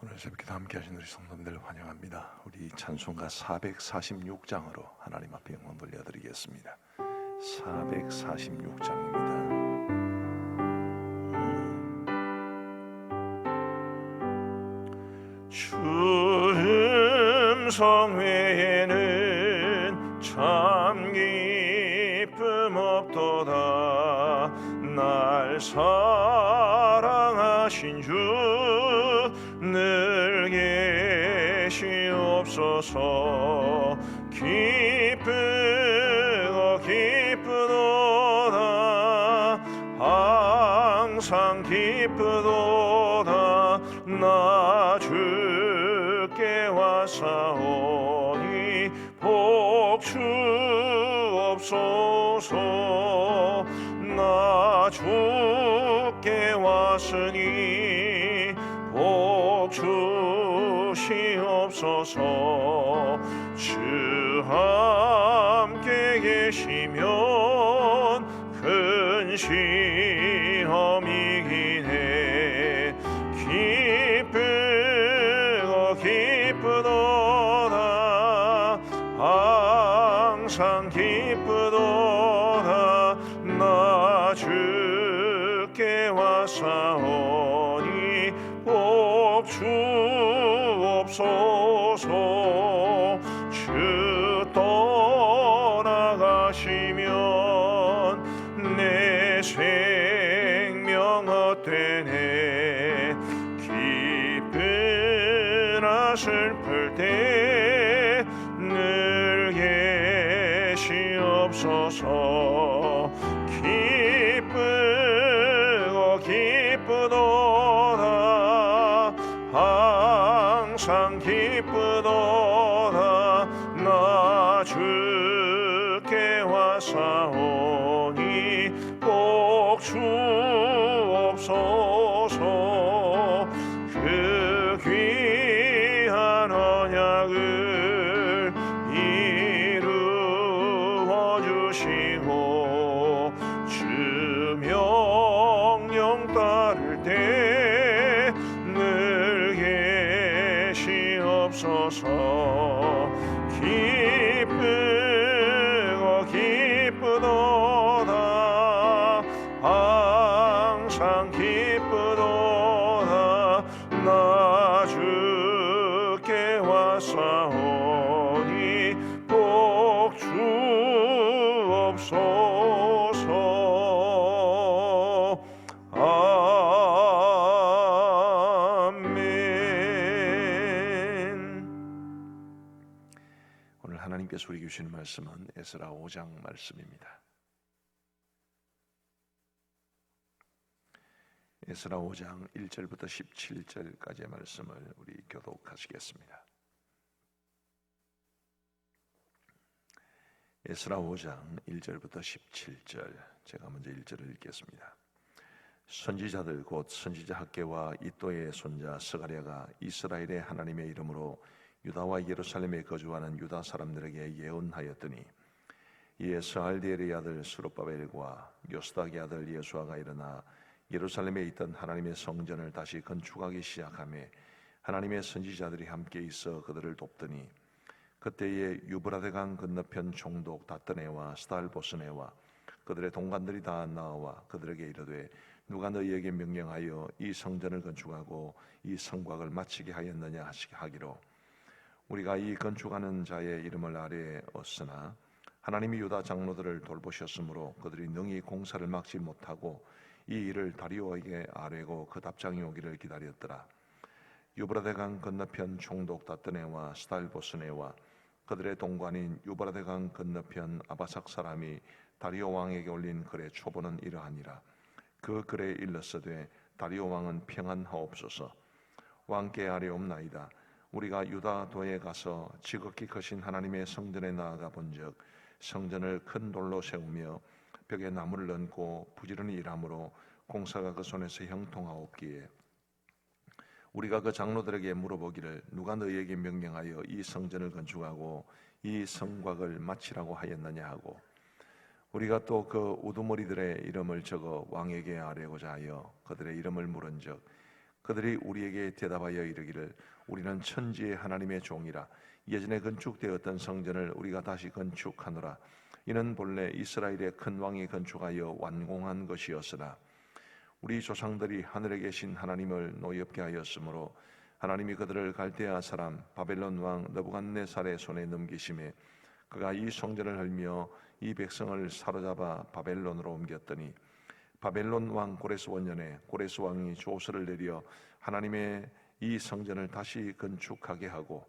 오늘 새벽기도 함께 하신 우리 성도님들 환영합니다. 우리 찬송가 446장으로 하나님 앞에 영광 돌려드리겠습니다. 446장입니다. 주 음성 외에는 참 기쁨 없도다. 날 사랑하신 주 늘 계시옵소서. 기쁘도다 항상 기쁘도다. 나 주께 왔사오니 복 주옵소서. 나 주께 왔으니 복 주시옵소서. 주 함께 계시면 큰 시험이기네. 기쁘도다 항상 기쁘도다. 나 주께 왔사오니 복 주옵소서. 주 떠나가시면 내 생명 헛되네. 기쁘나 슬플 때 늘 계시옵소서. 기쁘도다 항상 기쁘도다. 나 주께 왔사오니 복 주옵소서. 그 귀한 언약을 이루어 주시고 주 명령 따를 때 늘 계시옵소서. 기쁘도다 항상 기쁘도다. 나 주께 왔사오니 복 주옵소서. 아멘. 오늘 하나님께서 우리에게 주시는 말씀은 에스라 5장 말씀입니다. 에스라 5장 1절부터 17절까지의 말씀을 우리 교독하시겠습니다. 에스라 5장 1절부터 17절, 제가 먼저 1절을 읽겠습니다. 선지자들 곧 선지자 학개와 이또의 손자 스가랴가 이스라엘의 하나님의 이름으로 유다와 예루살렘에 거주하는 유다 사람들에게 예언하였더니, 이에 스알디엘의 아들 스룹바벨과 요스닥의 아들 예수아가 일어나 예루살렘에 있던 하나님의 성전을 다시 건축하기 시작하며 하나님의 선지자들이 함께 있어 그들을 돕더니, 그때에 유브라데강 건너편 총독 다뜨네와 스달보스네와 그들의 동관들이 다 나와 그들에게 이르되, 누가 너희에게 명령하여 이 성전을 건축하고 이 성곽을 마치게 하였느냐 하기로, 우리가 이 건축하는 자의 이름을 아뢰었으나 하나님이 유다 장로들을 돌보셨으므로 그들이 능히 공사를 막지 못하고 이 일을 다리오에게 아뢰고 그 답장이 오기를 기다렸더라. 유브라데강 건너편 총독 다뜨네와 스달보스네와 그들의 동관인 유브라데강 건너편 아바삭 사람이 다리오 왕에게 올린 글의 초본은 이러하니라. 그 글에 일렀으되, 다리오 왕은 평안하옵소서. 왕께 아뢰옵나이다. 우리가 유다도에 가서 지극히 크신 하나님의 성전에 나아가 본즉 성전을 큰 돌로 세우며 벽에 나무를 얹고 부지런히 일함으로 공사가 그 손에서 형통하옵기에, 우리가 그 장로들에게 물어보기를, 누가 너희에게 명령하여 이 성전을 건축하고 이 성곽을 마치라고 하였느냐 하고, 우리가 또 그 우두머리들의 이름을 적어 왕에게 아뢰고자 하여 그들의 이름을 물은즉 그들이 우리에게 대답하여 이르기를 우리는 천지의 하나님의 종이라. 예전에 건축되었던 성전을 우리가 다시 건축하노라. 이는 본래 이스라엘의 큰 왕이 건축하여 완공한 것이었으나 우리 조상들이 하늘에 계신 하나님을 노엽게 하였으므로 하나님이 그들을 갈대아 사람 바벨론 왕 느부갓네살의 손에 넘기심에 그가 이 성전을 헐며 이 백성을 사로잡아 바벨론으로 옮겼더니 바벨론 왕 고레스 원년에 고레스 왕이 조서를 내려 하나님의 이 성전을 다시 건축하게 하고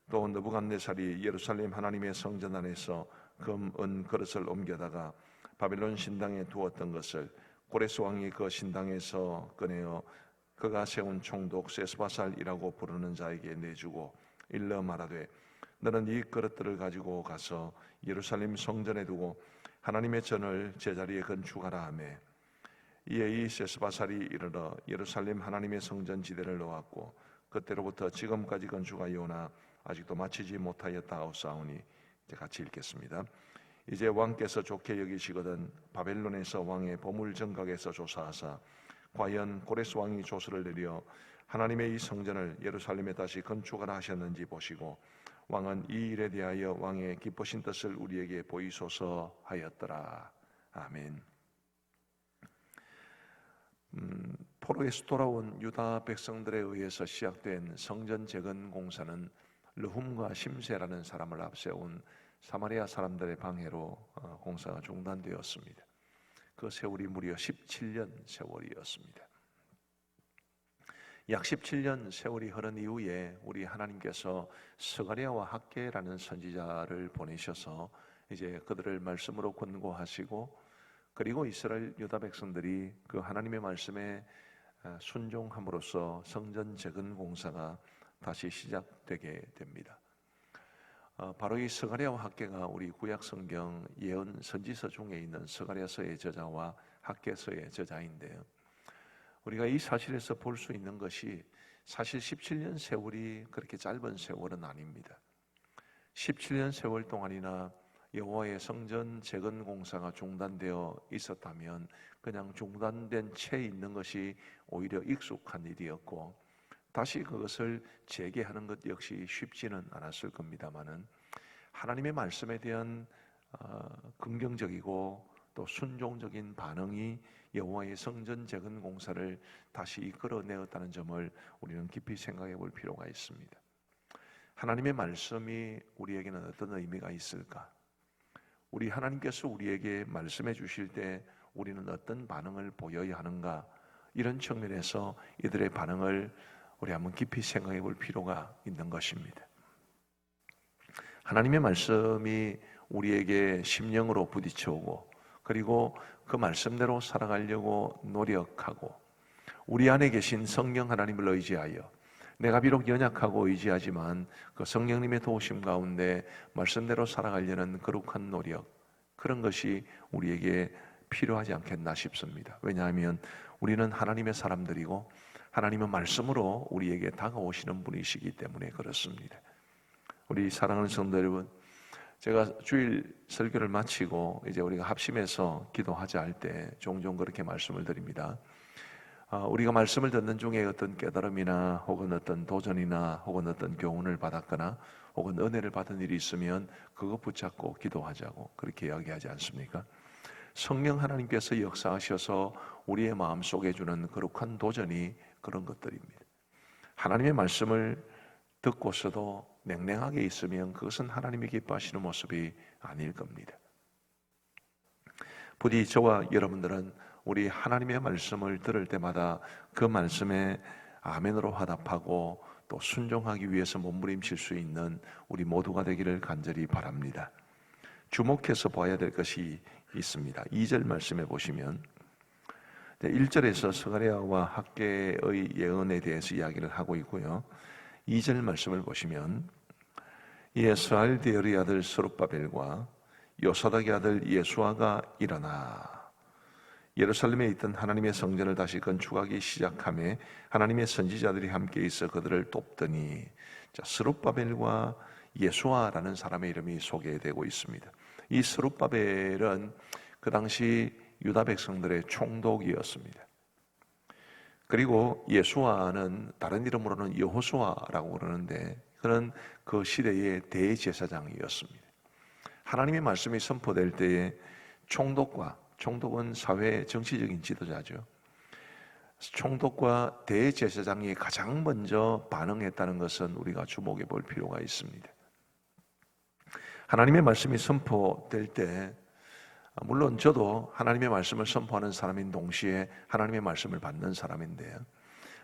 또 느부갓네살이 예루살렘 하나님의 성전 안에서 금, 은, 그릇을 옮겨다가 바벨론 신당에 두었던 것을 고레스 왕이 그 신당에서 꺼내어 그가 세운 총독 세스바살이라고 부르는 자에게 내주고 일러 말하되 너는 이 그릇들을 가지고 가서 예루살렘 성전에 두고 하나님의 전을 제자리에 건축하라 하매 이에 이 세스바살이 이르러 예루살렘 하나님의 성전 지대를 놓았고 그때로부터 지금까지 건축하여오나 아직도 마치지 못하였다 하옵사오니 이제 같이 읽겠습니다. 이제 왕께서 좋게 여기시거든 바벨론에서 왕의 보물 정각에서 조사하사 과연 고레스 왕이 조서를 내려 하나님의 이 성전을 예루살렘에 다시 건축하라 하셨는지 보시고 왕은 이 일에 대하여 왕의 기쁘신 뜻을 우리에게 보이소서 하였더라. 아멘. 포로에서 돌아온 유다 백성들에 의해서 시작된 성전 재건 공사는 르훔과 심세라는 사람을 앞세운 사마리아 사람들의 방해로 공사가 중단되었습니다. 그 세월이 무려 17년 세월이었습니다. 약 17년 세월이 흐른 이후에 우리 하나님께서 스가랴와 학개라는 선지자를 보내셔서 이제 그들을 말씀으로 권고하시고 그리고 이스라엘 유다 백성들이 그 하나님의 말씀에 순종함으로써 성전 재건 공사가 다시 시작되게 됩니다. 바로 이 스가랴와 학개가 우리 구약 성경 예언 선지서 중에 있는 스가랴서의 저자와 학개서의 저자인데요. 우리가 이 사실에서 볼 수 있는 것이 사실 17년 세월이 그렇게 짧은 세월은 아닙니다. 17년 세월 동안이나 여호와의 성전 재건 공사가 중단되어 있었다면 그냥 중단된 채 있는 것이 오히려 익숙한 일이었고 다시 그것을 재개하는 것 역시 쉽지는 않았을 겁니다만은 하나님의 말씀에 대한 긍정적이고 또 순종적인 반응이 여호와의 성전 재건 공사를 다시 이끌어내었다는 점을 우리는 깊이 생각해 볼 필요가 있습니다. 하나님의 말씀이 우리에게는 어떤 의미가 있을까? 우리 하나님께서 우리에게 말씀해 주실 때 우리는 어떤 반응을 보여야 하는가? 이런 측면에서 이들의 반응을 우리 한번 깊이 생각해 볼 필요가 있는 것입니다. 하나님의 말씀이 우리에게 심령으로 부딪혀오고 그리고 그 말씀대로 살아가려고 노력하고 우리 안에 계신 성령 하나님을 의지하여 내가 비록 연약하고 의지하지만 그 성령님의 도우심 가운데 말씀대로 살아가려는 거룩한 노력 그런 것이 우리에게 필요하지 않겠나 싶습니다. 왜냐하면 우리는 하나님의 사람들이고 하나님은 말씀으로 우리에게 다가오시는 분이시기 때문에 그렇습니다. 우리 사랑하는 성도 여러분, 제가 주일 설교를 마치고 이제 우리가 합심해서 기도하자 할 때 종종 그렇게 말씀을 드립니다. 우리가 말씀을 듣는 중에 어떤 깨달음이나 혹은 어떤 도전이나 혹은 어떤 교훈을 받았거나 혹은 은혜를 받은 일이 있으면 그거 붙잡고 기도하자고 그렇게 이야기하지 않습니까? 성령 하나님께서 역사하셔서 우리의 마음속에 주는 거룩한 도전이 그런 것들입니다. 하나님의 말씀을 듣고서도 냉랭하게 있으면 그것은 하나님이 기뻐하시는 모습이 아닐 겁니다. 부디 저와 여러분들은 우리 하나님의 말씀을 들을 때마다 그 말씀에 아멘으로 화답하고 또 순종하기 위해서 몸부림칠 수 있는 우리 모두가 되기를 간절히 바랍니다. 주목해서 봐야 될 것이 있습니다. 2절 말씀에 보시면 1절에서 스가랴와 학개의 예언에 대해서 이야기를 하고 있고요. 2절 말씀을 보시면 이에 스알디엘의 아들 스룹바벨과 요사닥의 아들 예수아가 일어나 예루살렘에 있던 하나님의 성전을 다시 건축하기 시작하며 하나님의 선지자들이 함께 있어 그들을 돕더니 스룹바벨과 예수아라는 사람의 이름이 소개되고 있습니다. 이 스룹바벨은 그 당시 유다 백성들의 총독이었습니다. 그리고 예수아는 다른 이름으로는 여호수아라고 그러는데 그는 그 시대의 대제사장이었습니다. 하나님의 말씀이 선포될 때에 총독은 사회의 정치적인 지도자죠. 총독과 대제사장이 가장 먼저 반응했다는 것은 우리가 주목해 볼 필요가 있습니다. 하나님의 말씀이 선포될 때 물론 저도 하나님의 말씀을 선포하는 사람인 동시에 하나님의 말씀을 받는 사람인데요.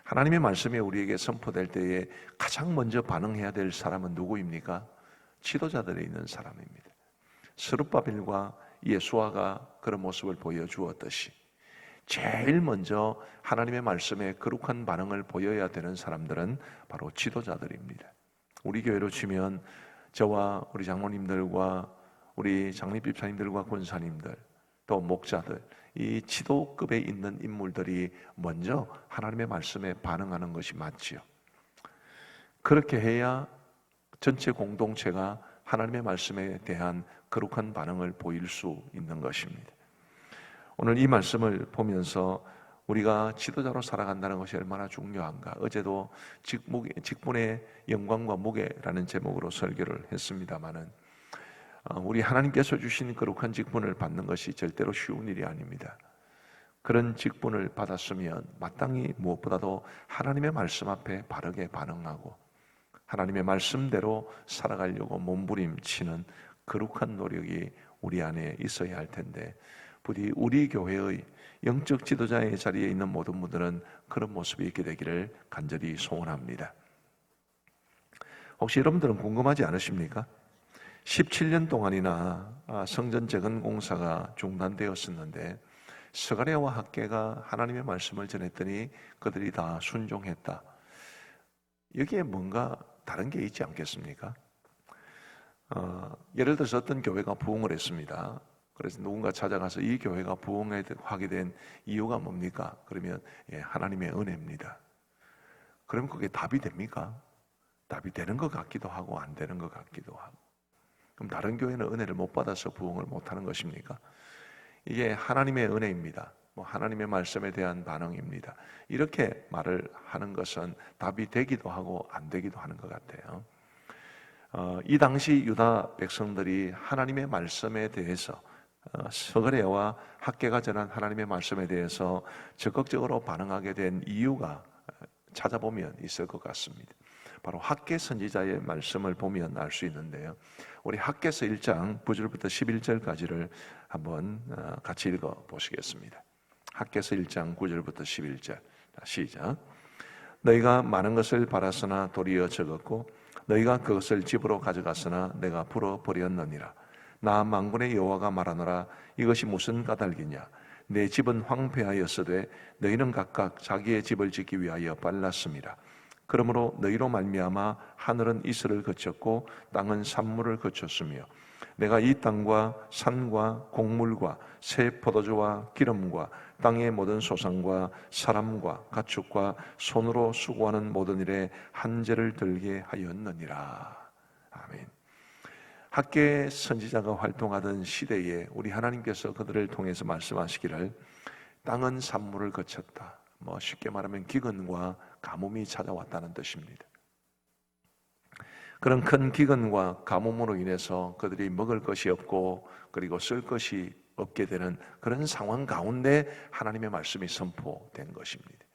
하나님의 말씀이 우리에게 선포될 때에 가장 먼저 반응해야 될 사람은 누구입니까? 지도자들에 있는 사람입니다. 스룹바벨과 예수아가 그런 모습을 보여주었듯이 제일 먼저 하나님의 말씀에 거룩한 반응을 보여야 되는 사람들은 바로 지도자들입니다. 우리 교회로 치면 저와 우리 장로님들과 우리 장립집사님들과 권사님들 또 목자들 이 지도급에 있는 인물들이 먼저 하나님의 말씀에 반응하는 것이 맞지요. 그렇게 해야 전체 공동체가 하나님의 말씀에 대한 거룩한 반응을 보일 수 있는 것입니다. 오늘 이 말씀을 보면서 우리가 지도자로 살아간다는 것이 얼마나 중요한가. 어제도 직분의 영광과 무게라는 제목으로 설교를 했습니다마는 우리 하나님께서 주신 거룩한 직분을 받는 것이 절대로 쉬운 일이 아닙니다. 그런 직분을 받았으면 마땅히 무엇보다도 하나님의 말씀 앞에 바르게 반응하고 하나님의 말씀대로 살아가려고 몸부림치는 거룩한 노력이 우리 안에 있어야 할 텐데 부디 우리 교회의 영적 지도자의 자리에 있는 모든 분들은 그런 모습이 있게 되기를 간절히 소원합니다. 혹시 여러분들은 궁금하지 않으십니까? 17년 동안이나 성전 재건 공사가 중단되었었는데 스가랴와 학개가 하나님의 말씀을 전했더니 그들이 다 순종했다. 여기에 뭔가 다른 게 있지 않겠습니까? 예를 들어서 어떤 교회가 부흥을 했습니다. 그래서 누군가 찾아가서 이 교회가 부흥하게 된 이유가 뭡니까? 그러면 하나님의 은혜입니다. 그럼 그게 답이 됩니까? 답이 되는 것 같기도 하고 안 되는 것 같기도 하고. 그럼 다른 교회는 은혜를 못 받아서 부흥을 못하는 것입니까? 이게 하나님의 은혜입니다. 하나님의 말씀에 대한 반응입니다. 이렇게 말을 하는 것은 답이 되기도 하고 안 되기도 하는 것 같아요. 이 당시 유다 백성들이 하나님의 말씀에 대해서 스가랴와 학개가 전한 하나님의 말씀에 대해서 적극적으로 반응하게 된 이유가 찾아보면 있을 것 같습니다. 바로 학개 선지자의 말씀을 보면 알 수 있는데요. 우리 학개서 1장 9절부터 11절까지를 한번 같이 읽어 보시겠습니다. 학개서 1장 9절부터 11절 시작. 너희가 많은 것을 바랐으나 도리어 적었고 너희가 그것을 집으로 가져갔으나 내가 풀어버렸느니라. 나 만군의 여호와가 말하노라. 이것이 무슨 까닭이냐? 내 집은 황폐하였으되 너희는 각각 자기의 집을 짓기 위하여 빨랐습니다. 그러므로 너희로 말미암아 하늘은 이슬을 그쳤고 땅은 산물을 그쳤으며 내가 이 땅과 산과 곡물과 새 포도주와 기름과 땅의 모든 소산과 사람과 가축과 손으로 수고하는 모든 일에 한재를 들게 하였느니라. 아멘. 학개 선지자가 활동하던 시대에 우리 하나님께서 그들을 통해서 말씀하시기를 땅은 산물을 거쳤다. 쉽게 말하면 기근과 가뭄이 찾아왔다는 뜻입니다. 그런 큰 기근과 가뭄으로 인해서 그들이 먹을 것이 없고 그리고 쓸 것이 없게 되는 그런 상황 가운데 하나님의 말씀이 선포된 것입니다.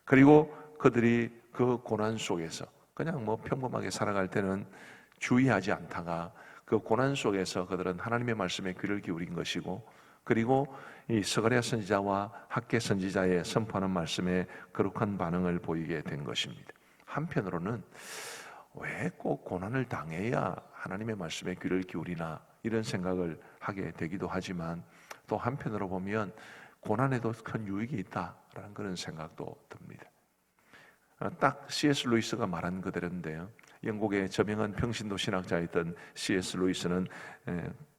그리고 그들이 그 고난 속에서 그냥 평범하게 살아갈 때는 주의하지 않다가 그 고난 속에서 그들은 하나님의 말씀에 귀를 기울인 것이고 그리고 이 스가랴 선지자와 학개 선지자의 선포하는 말씀에 거룩한 반응을 보이게 된 것입니다. 한편으로는 왜 꼭 고난을 당해야 하나님의 말씀에 귀를 기울이나 이런 생각을 하게 되기도 하지만 또 한편으로 보면 고난에도 큰 유익이 있다라는 그런 생각도 듭니다. 딱 C.S. 루이스가 말한 그대로인데요. 영국의 저명한 평신도 신학자였던 C.S. 루이스는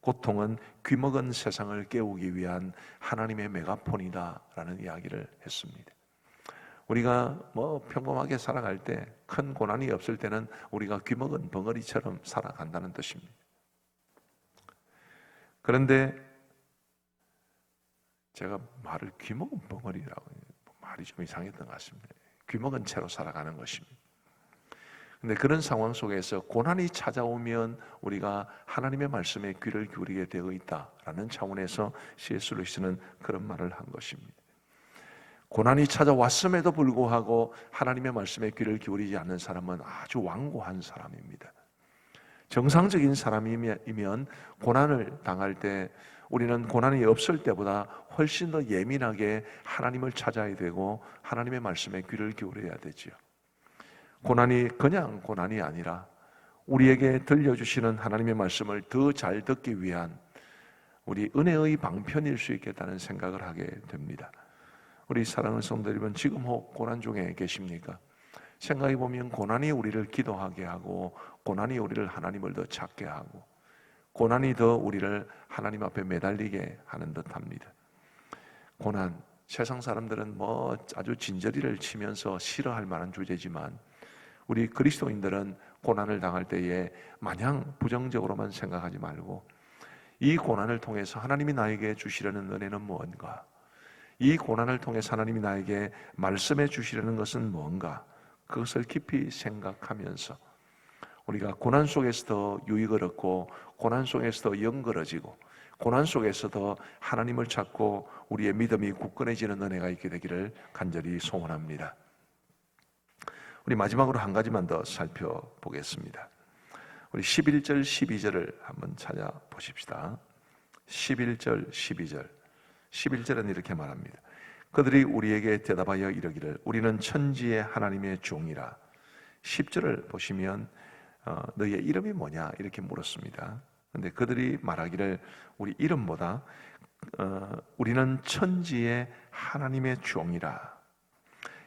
고통은 귀먹은 세상을 깨우기 위한 하나님의 메가폰이다라는 이야기를 했습니다. 우리가 평범하게 살아갈 때 큰 고난이 없을 때는 우리가 귀먹은 벙어리처럼 살아간다는 뜻입니다. 그런데 제가 말을 귀먹은 벙어리라고 말이 좀 이상했던 것 같습니다. 귀먹은 채로 살아가는 것입니다. 근데 그런 상황 속에서 고난이 찾아오면 우리가 하나님의 말씀에 귀를 기울이게 되어 있다라는 차원에서 C.S. 루이스는 그런 말을 한 것입니다. 고난이 찾아왔음에도 불구하고 하나님의 말씀에 귀를 기울이지 않는 사람은 아주 완고한 사람입니다. 정상적인 사람이면 고난을 당할 때 우리는 고난이 없을 때보다 훨씬 더 예민하게 하나님을 찾아야 되고 하나님의 말씀에 귀를 기울여야 되지요. 고난이 그냥 고난이 아니라 우리에게 들려주시는 하나님의 말씀을 더 잘 듣기 위한 우리 은혜의 방편일 수 있겠다는 생각을 하게 됩니다. 우리 사랑하는 성도 여러분, 지금 혹 고난 중에 계십니까? 생각해 보면 고난이 우리를 기도하게 하고 고난이 우리를 하나님을 더 찾게 하고 고난이 더 우리를 하나님 앞에 매달리게 하는 듯합니다. 고난, 세상 사람들은 뭐 아주 진저리를 치면서 싫어할 만한 주제지만 우리 그리스도인들은 고난을 당할 때에 마냥 부정적으로만 생각하지 말고 이 고난을 통해서 하나님이 나에게 주시려는 은혜는 무언가, 이 고난을 통해서 하나님이 나에게 말씀해 주시려는 것은 무언가, 그것을 깊이 생각하면서 우리가 고난 속에서도 유익을 얻고 고난 속에서도 영걸어지고 고난 속에서도 하나님을 찾고 우리의 믿음이 굳건해지는 은혜가 있게 되기를 간절히 소원합니다. 우리 마지막으로 한 가지만 더 살펴보겠습니다. 우리 11절, 12절을 한번 찾아보십시다. 11절, 12절. 11절은 이렇게 말합니다. 그들이 우리에게 대답하여 이르기를 우리는 천지의 하나님의 종이라. 10절을 보시면 너희의 이름이 뭐냐 이렇게 물었습니다. 그런데 그들이 말하기를 우리 이름보다 우리는 천지의 하나님의 종이라.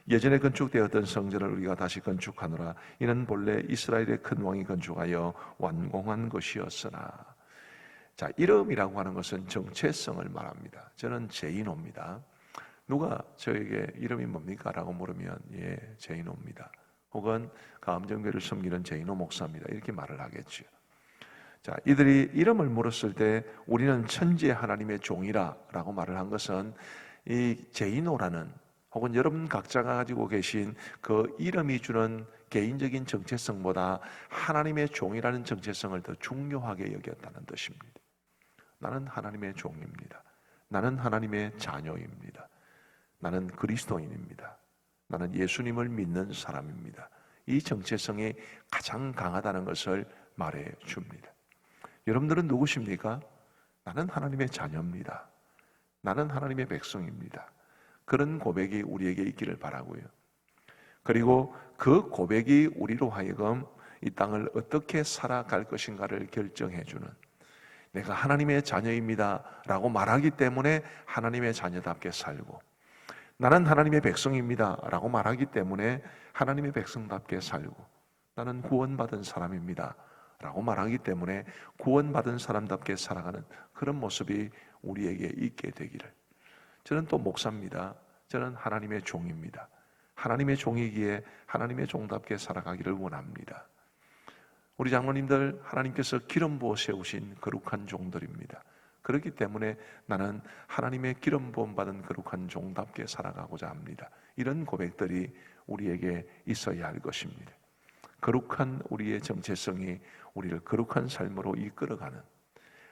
예전에 건축되었던 성전을 우리가 다시 건축하노라. 이는 본래 이스라엘의 큰 왕이 건축하여 완공한 것이었으나. 자, 이름이라고 하는 것은 정체성을 말합니다. 저는 제인호입니다. 누가 저에게 이름이 뭡니까? 라고 물으면 예, 제인호입니다. 혹은 가암정교를 섬기는 제인호 목사입니다. 이렇게 말을 하겠죠. 자, 이들이 이름을 물었을 때 우리는 천지의 하나님의 종이라 라고 말을 한 것은 이 제인호라는 혹은 여러분 각자가 가지고 계신 그 이름이 주는 개인적인 정체성보다 하나님의 종이라는 정체성을 더 중요하게 여겼다는 뜻입니다. 나는 하나님의 종입니다. 나는 하나님의 자녀입니다. 나는 그리스도인입니다. 나는 예수님을 믿는 사람입니다. 이 정체성이 가장 강하다는 것을 말해 줍니다. 여러분들은 누구십니까? 나는 하나님의 자녀입니다. 나는 하나님의 백성입니다. 그런 고백이 우리에게 있기를 바라고요. 그리고 그 고백이 우리로 하여금 이 땅을 어떻게 살아갈 것인가를 결정해주는, 내가 하나님의 자녀입니다 라고 말하기 때문에 하나님의 자녀답게 살고, 나는 하나님의 백성입니다 라고 말하기 때문에 하나님의 백성답게 살고, 나는 구원받은 사람입니다 라고 말하기 때문에 구원받은 사람답게 살아가는 그런 모습이 우리에게 있게 되기를. 저는 또 목사입니다. 저는 하나님의 종입니다. 하나님의 종이기에 하나님의 종답게 살아가기를 원합니다. 우리 장로님들 하나님께서 기름 부어 세우신 거룩한 종들입니다. 그렇기 때문에 나는 하나님의 기름 부음 받은 거룩한 종답게 살아가고자 합니다. 이런 고백들이 우리에게 있어야 할 것입니다. 거룩한 우리의 정체성이 우리를 거룩한 삶으로 이끌어가는,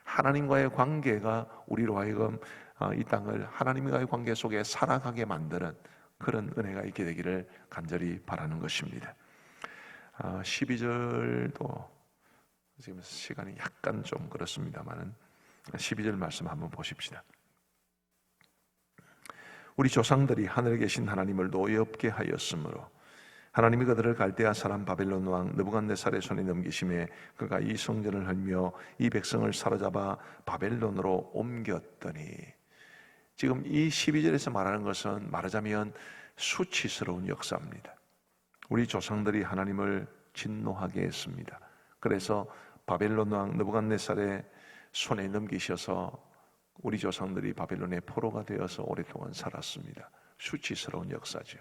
하나님과의 관계가 우리로 하여금 이 땅을 하나님과의 관계 속에 살아가게 만드는 그런 은혜가 있게 되기를 간절히 바라는 것입니다. 12절도 지금 시간이 약간 좀 그렇습니다만은 12절 말씀 한번 보십시다. 우리 조상들이 하늘에 계신 하나님을 노엽게 하였으므로 하나님이 그들을 갈대아 사람 바벨론 왕 느부갓네살의 손에 넘기심에 그가 이 성전을 헐며 이 백성을 사로잡아 바벨론으로 옮겼더니. 지금 이 12절에서 말하는 것은 말하자면 수치스러운 역사입니다. 우리 조상들이 하나님을 진노하게 했습니다. 그래서 바벨론 왕 느부갓네살의 손에 넘기셔서 우리 조상들이 바벨론의 포로가 되어서 오랫동안 살았습니다. 수치스러운 역사죠.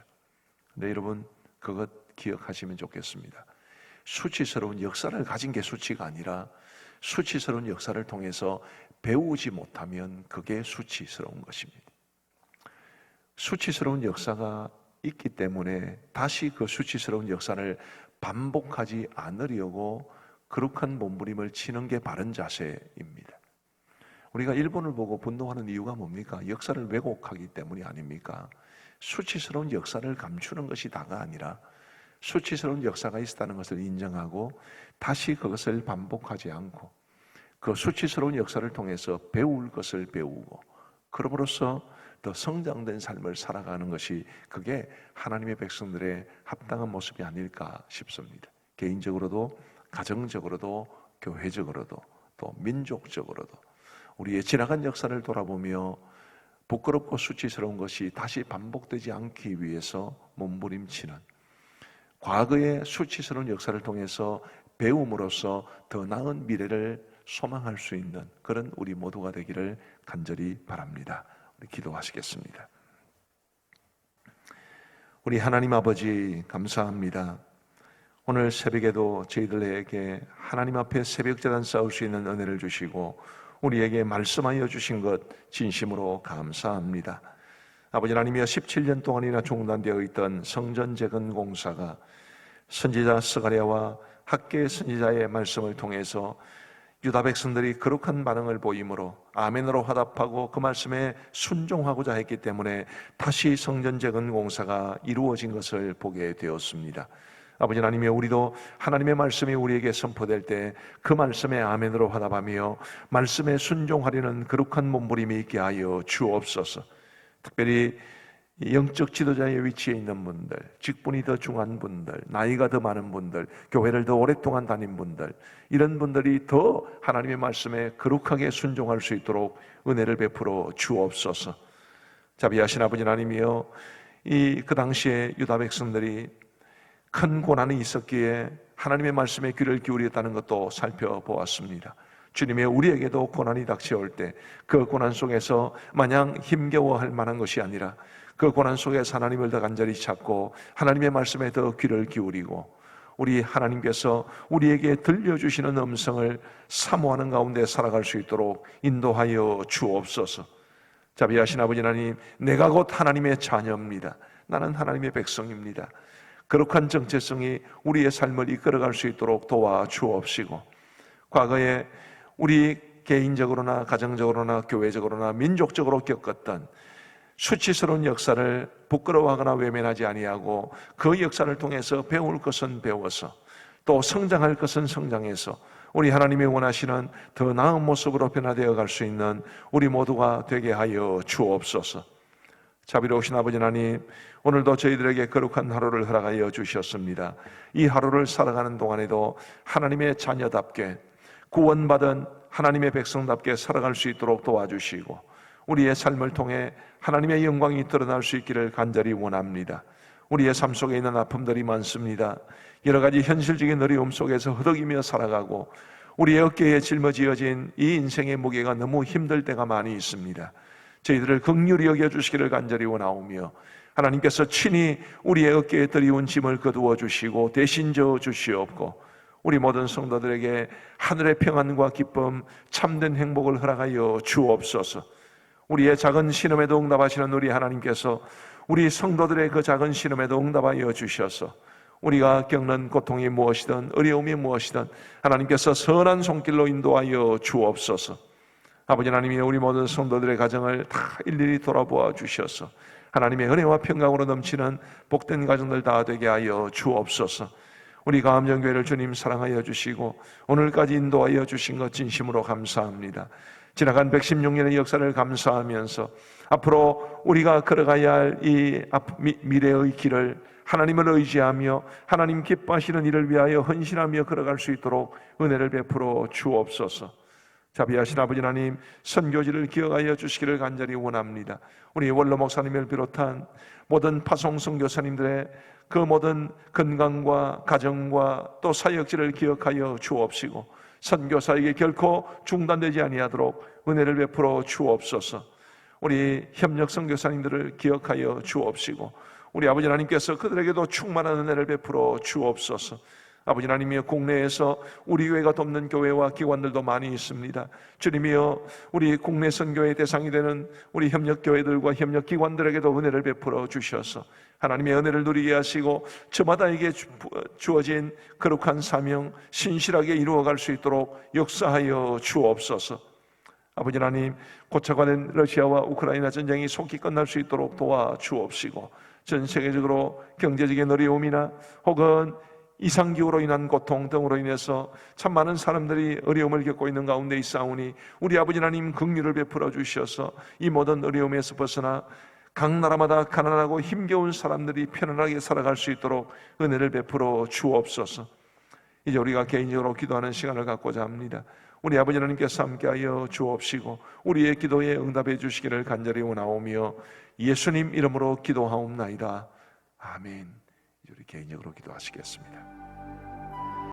근데 여러분 그것 기억하시면 좋겠습니다. 수치스러운 역사를 가진 게 수치가 아니라 수치스러운 역사를 통해서 배우지 못하면 그게 수치스러운 것입니다. 수치스러운 역사가 있기 때문에 다시 그 수치스러운 역사를 반복하지 않으려고 거룩한 몸부림을 치는 게 바른 자세입니다. 우리가 일본을 보고 분노하는 이유가 뭡니까? 역사를 왜곡하기 때문이 아닙니까? 수치스러운 역사를 감추는 것이 다가 아니라 수치스러운 역사가 있었다는 것을 인정하고 다시 그것을 반복하지 않고 그 수치스러운 역사를 통해서 배울 것을 배우고 그럼으로써 더 성장된 삶을 살아가는 것이 그게 하나님의 백성들의 합당한 모습이 아닐까 싶습니다. 개인적으로도 가정적으로도 교회적으로도 또 민족적으로도 우리의 지나간 역사를 돌아보며 부끄럽고 수치스러운 것이 다시 반복되지 않기 위해서 몸부림치는 과거의 수치스러운 역사를 통해서 배움으로써 더 나은 미래를 소망할 수 있는 그런 우리 모두가 되기를 간절히 바랍니다. 우리 기도하시겠습니다. 우리 하나님 아버지 감사합니다. 오늘 새벽에도 저희들에게 하나님 앞에 새벽제단 쌓을 수 있는 은혜를 주시고 우리에게 말씀하여 주신 것 진심으로 감사합니다. 아버지 하나님이여 17년 동안이나 중단되어 있던 성전 재건 공사가 선지자 스가랴와 학계 선지자의 말씀을 통해서 유다 백성들이 거룩한 반응을 보이므로 아멘으로 화답하고 그 말씀에 순종하고자 했기 때문에 다시 성전 재건 공사가 이루어진 것을 보게 되었습니다. 아버지 하나님이여 우리도 하나님의 말씀이 우리에게 선포될 때 그 말씀에 아멘으로 화답하며 말씀에 순종하려는 거룩한 몸부림이 있게 하여 주옵소서. 특별히 영적 지도자의 위치에 있는 분들, 직분이 더 중한 분들, 나이가 더 많은 분들, 교회를 더 오랫동안 다닌 분들, 이런 분들이 더 하나님의 말씀에 거룩하게 순종할 수 있도록 은혜를 베풀어 주옵소서. 자비하신 아버지 하나님이여 그 당시에 유다 백성들이 큰 고난이 있었기에 하나님의 말씀에 귀를 기울였다는 것도 살펴보았습니다. 주님의 우리에게도 고난이 닥쳐올 때 그 고난 속에서 마냥 힘겨워할 만한 것이 아니라 그 고난 속에서 하나님을 더 간절히 찾고 하나님의 말씀에 더 귀를 기울이고 우리 하나님께서 우리에게 들려주시는 음성을 사모하는 가운데 살아갈 수 있도록 인도하여 주옵소서. 자비하신 아버지 하나님, 내가 곧 하나님의 자녀입니다. 나는 하나님의 백성입니다. 거룩한 정체성이 우리의 삶을 이끌어갈 수 있도록 도와주옵시고 과거에 우리 개인적으로나 가정적으로나 교회적으로나 민족적으로 겪었던 수치스러운 역사를 부끄러워하거나 외면하지 아니하고 그 역사를 통해서 배울 것은 배워서 또 성장할 것은 성장해서 우리 하나님이 원하시는 더 나은 모습으로 변화되어 갈 수 있는 우리 모두가 되게 하여 주옵소서. 자비로우신 아버지 하나님, 오늘도 저희들에게 거룩한 하루를 허락하여 주셨습니다. 이 하루를 살아가는 동안에도 하나님의 자녀답게 구원받은 하나님의 백성답게 살아갈 수 있도록 도와주시고 우리의 삶을 통해 하나님의 영광이 드러날 수 있기를 간절히 원합니다. 우리의 삶 속에 있는 아픔들이 많습니다. 여러 가지 현실적인 어려움 속에서 허덕이며 살아가고 우리의 어깨에 짊어지어진 이 인생의 무게가 너무 힘들 때가 많이 있습니다. 저희들을 긍휼히 여겨주시기를 간절히 원하오며 하나님께서 친히 우리의 어깨에 드리운 짐을 거두어 주시고 대신 져 주시옵고 우리 모든 성도들에게 하늘의 평안과 기쁨, 참된 행복을 허락하여 주옵소서. 우리의 작은 신음에도 응답하시는 우리 하나님께서 우리 성도들의 그 작은 신음에도 응답하여 주셔서 우리가 겪는 고통이 무엇이든 어려움이 무엇이든 하나님께서 선한 손길로 인도하여 주옵소서. 아버지 하나님이 우리 모든 성도들의 가정을 다 일일이 돌아보아 주셔서 하나님의 은혜와 평강으로 넘치는 복된 가정들 다 되게 하여 주옵소서. 우리 가암정교회를 주님 사랑하여 주시고 오늘까지 인도하여 주신 것 진심으로 감사합니다. 지나간 116년의 역사를 감사하면서 앞으로 우리가 걸어가야 할 이 미래의 길을 하나님을 의지하며 하나님 기뻐하시는 일을 위하여 헌신하며 걸어갈 수 있도록 은혜를 베풀어 주옵소서. 자비하신 아버지 하나님, 선교지를 기억하여 주시기를 간절히 원합니다. 우리 원로 목사님을 비롯한 모든 파송 선교사님들의 그 모든 건강과 가정과 또 사역지를 기억하여 주옵시고 선교사에게 결코 중단되지 아니하도록 은혜를 베풀어 주옵소서. 우리 협력 선교사님들을 기억하여 주옵시고 우리 아버지 하나님께서 그들에게도 충만한 은혜를 베풀어 주옵소서. 아버지 하나님이여, 국내에서 우리 교회가 돕는 교회와 기관들도 많이 있습니다. 주님이여, 우리 국내 선교의 대상이 되는 우리 협력교회들과 협력기관들에게도 은혜를 베풀어 주셔서 하나님의 은혜를 누리게 하시고 저마다에게 주어진 거룩한 사명 신실하게 이루어갈 수 있도록 역사하여 주옵소서. 아버지 하나님, 고착화된 러시아와 우크라이나 전쟁이 속히 끝날 수 있도록 도와주옵시고, 전 세계적으로 경제적인 어려움이나 혹은 이상기후로 인한 고통 등으로 인해서 참 많은 사람들이 어려움을 겪고 있는 가운데 있사오니 우리 아버지 하나님 긍휼을 베풀어 주셔서 이 모든 어려움에서 벗어나 각 나라마다 가난하고 힘겨운 사람들이 편안하게 살아갈 수 있도록 은혜를 베풀어 주옵소서. 이제 우리가 개인적으로 기도하는 시간을 갖고자 합니다. 우리 아버지 하나님께서 함께하여 주옵시고 우리의 기도에 응답해 주시기를 간절히 원하오며 예수님 이름으로 기도하옵나이다. 아멘. 이제 우리 개인적으로 기도하시겠습니다.